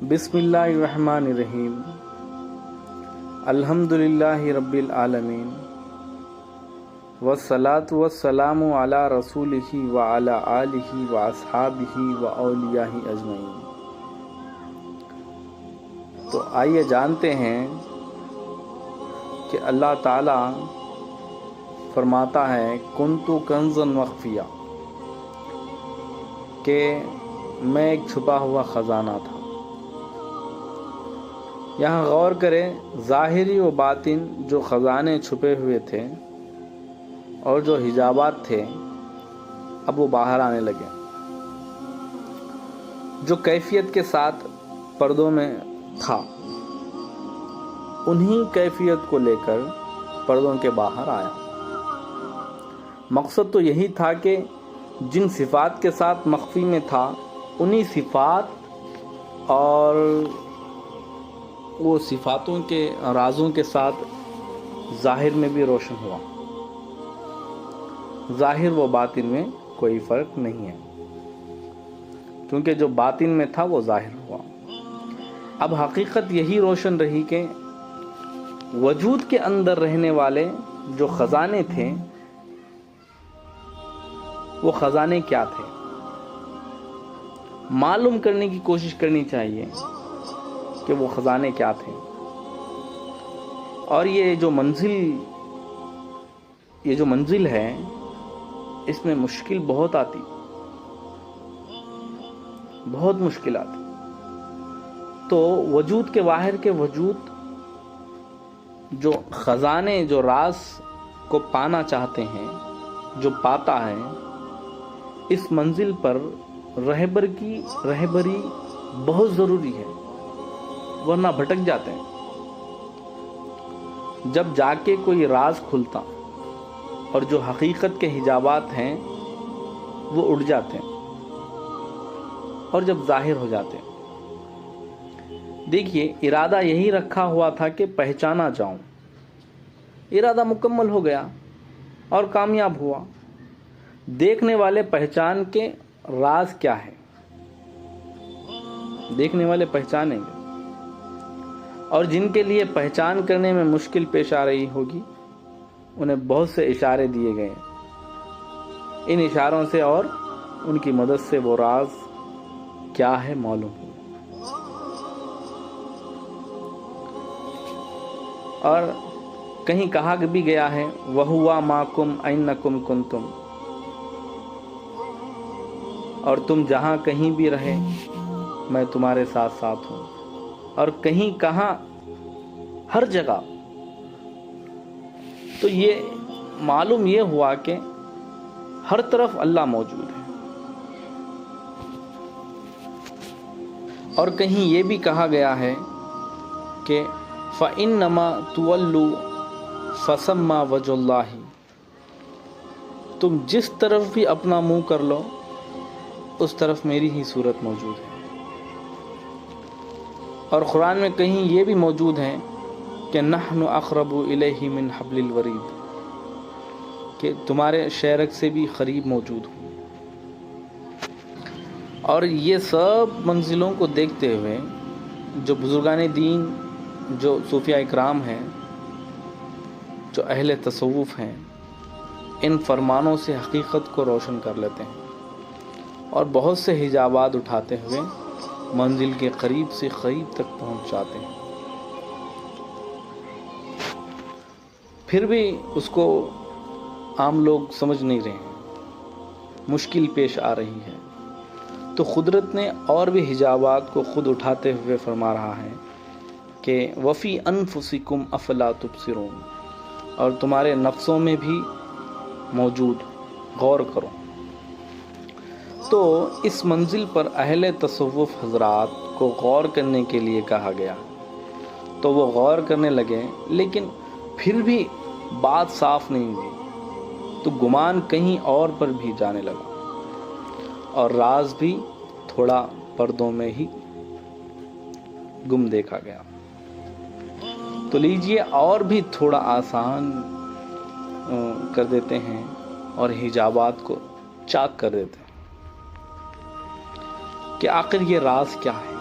بسم اللہ الرحمن الرحیم الحمدللہ رب العالمین والصلاة والسلام علی رسولہ وعلی آلہ واصحابہ واولیاءہ اجمعین۔ تو آئیے جانتے ہیں کہ اللہ تعالی فرماتا ہے کنتو کنزا مخفیہ، کہ میں ایک چھپا ہوا خزانہ تھا۔ یہاں غور کریں، ظاہری و باطن جو خزانے چھپے ہوئے تھے اور جو حجابات تھے اب وہ باہر آنے لگے، جو کیفیت کے ساتھ پردوں میں تھا انہی کیفیت کو لے کر پردوں کے باہر آیا۔ مقصد تو یہی تھا کہ جن صفات کے ساتھ مخفی میں تھا انہی صفات اور وہ صفاتوں کے رازوں کے ساتھ ظاہر میں بھی روشن ہوا۔ ظاہر و باطن میں کوئی فرق نہیں ہے، کیونکہ جو باطن میں تھا وہ ظاہر ہوا۔ اب حقیقت یہی روشن رہی کہ وجود کے اندر رہنے والے جو خزانے تھے وہ خزانے کیا تھے، معلوم کرنے کی کوشش کرنی چاہیے کہ وہ خزانے کیا تھے۔ اور یہ جو منزل ہے اس میں مشکل بہت آتی، بہت مشکل آتی۔ تو وجود کے باہر کے وجود جو خزانے جو راز کو پانا چاہتے ہیں، جو پاتا ہے، اس منزل پر رہبری بہت ضروری ہے، ورنہ بھٹک جاتے ہیں۔ جب جا کے کوئی راز کھلتا اور جو حقیقت کے حجابات ہیں وہ اڑ جاتے ہیں اور جب ظاہر ہو جاتے ہیں۔ دیکھیے، ارادہ یہی رکھا ہوا تھا کہ پہچانا جاؤں، ارادہ مکمل ہو گیا اور کامیاب ہوا۔ دیکھنے والے پہچان کے راز کیا ہے، دیکھنے والے پہچانیں گے، اور جن کے لیے پہچان کرنے میں مشکل پیش آ رہی ہوگی انہیں بہت سے اشارے دیے گئے، ان اشاروں سے اور ان کی مدد سے وہ راز کیا ہے معلوم ہو۔ اور کہیں کہا بھی گیا ہے وَهُوَ مَعَكُمْ أَيْنَكُمْ كُنْتُمْ، اور تم جہاں کہیں بھی رہے میں تمہارے ساتھ ساتھ ہوں۔ اور کہیں کہاں، ہر جگہ۔ تو یہ معلوم یہ ہوا کہ ہر طرف اللہ موجود ہے۔ اور کہیں یہ بھی کہا گیا ہے کہ فَإِنَّمَا تُوَلُّوا فَثَمَّ وَجْهُ اللَّهِ، تم جس طرف بھی اپنا منہ کر لو اس طرف میری ہی صورت موجود ہے۔ اور قرآن میں کہیں یہ بھی موجود ہے کہ نحن اقرب الیہ من حبل الورید، کہ تمہارے شیرک سے بھی قریب موجود ہوں۔ اور یہ سب منزلوں کو دیکھتے ہوئے جو بزرگان دین، جو صوفیاء اکرام ہیں، جو اہل تصوف ہیں، ان فرمانوں سے حقیقت کو روشن کر لیتے ہیں اور بہت سے حجابات اٹھاتے ہوئے منزل کے قریب سے قریب تک پہنچ جاتے ہیں۔ پھر بھی اس کو عام لوگ سمجھ نہیں رہے ہیں، مشکل پیش آ رہی ہے۔ تو قدرت نے اور بھی حجابات کو خود اٹھاتے ہوئے فرما رہا ہے کہ وفی انفسکم افلا تبصرون، اور تمہارے نفسوں میں بھی موجود، غور کرو۔ تو اس منزل پر اہل تصوف حضرات کو غور کرنے کے لیے کہا گیا، تو وہ غور کرنے لگے، لیکن پھر بھی بات صاف نہیں ہوئی، تو گمان کہیں اور پر بھی جانے لگا اور راز بھی تھوڑا پردوں میں ہی گم دیکھا گیا۔ تو لیجئے اور بھی تھوڑا آسان کر دیتے ہیں اور حجابات کو چاک کر دیتے ہیں کہ آخر یہ راز کیا ہے۔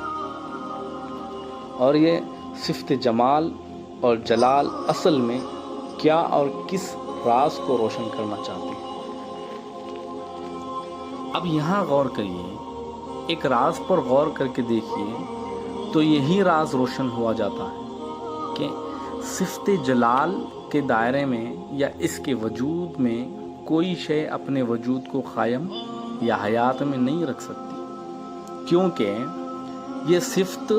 اور یہ صفت جمال اور جلال اصل میں کیا اور کس راز کو روشن کرنا چاہتے ہیں؟ اب یہاں غور کریے، ایک راز پر غور کر کے دیکھیے تو یہی راز روشن ہوا جاتا ہے کہ صفت جلال کے دائرے میں یا اس کے وجود میں کوئی شے اپنے وجود کو قائم یا حیات میں نہیں رکھ سکتی، کیونکہ یہ صفت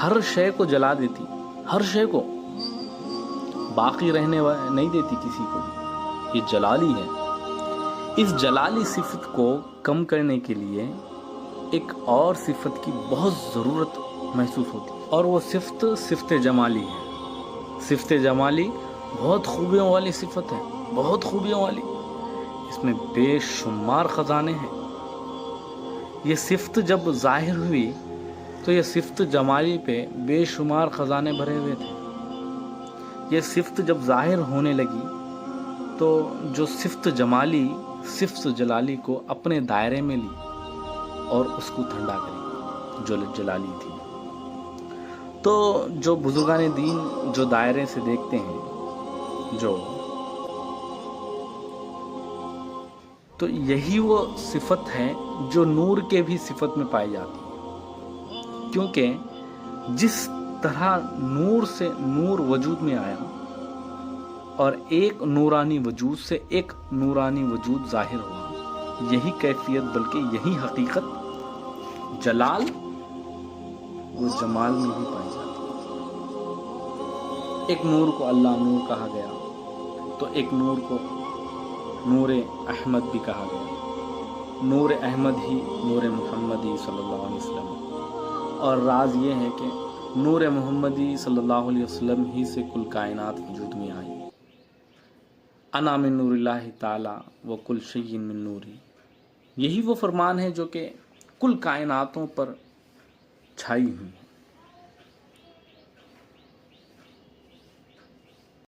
ہر شے کو جلا دیتی، ہر شے کو باقی رہنے نہیں دیتی کسی کو بھی، یہ جلالی ہے۔ اس جلالی صفت کو کم کرنے کے لیے ایک اور صفت کی بہت ضرورت محسوس ہوتی ہے، اور وہ صفت جمالی ہے۔ صفت جمالی بہت خوبیوں والی صفت ہے، بہت خوبیوں والی، اس میں بے شمار خزانے ہیں۔ یہ صفت جب ظاہر ہوئی تو یہ صفت جمالی پہ بے شمار خزانے بھرے ہوئے تھے۔ یہ صفت جب ظاہر ہونے لگی تو جو صفت جمالی صفت جلالی کو اپنے دائرے میں لی اور اس کو ٹھنڈا کری، جو جلالی تھی۔ تو جو بزرگان دین جو دائرے سے دیکھتے ہیں، تو یہی وہ صفت ہے جو نور کے بھی صفت میں پائی جاتی ہے، کیونکہ جس طرح نور سے نور وجود میں آیا اور ایک نورانی وجود سے ایک نورانی وجود ظاہر ہوا، یہی کیفیت بلکہ یہی حقیقت جلال وہ جمال میں بھی پائی جاتی ہے۔ ایک نور کو اللہ نور کہا گیا تو ایک نور کو نور احمد بھی کہا گیا۔ نور احمد ہی نور محمدی صلی اللہ علیہ وسلم، اور راز یہ ہے کہ نور محمدی صلی اللہ علیہ وسلم ہی سے کل کائنات وجود میں آئی۔ انا من نور اللہ تعالی و کل شیء من نوری، یہی وہ فرمان ہے جو کہ کل کائناتوں پر چھائی ہوئی ہے۔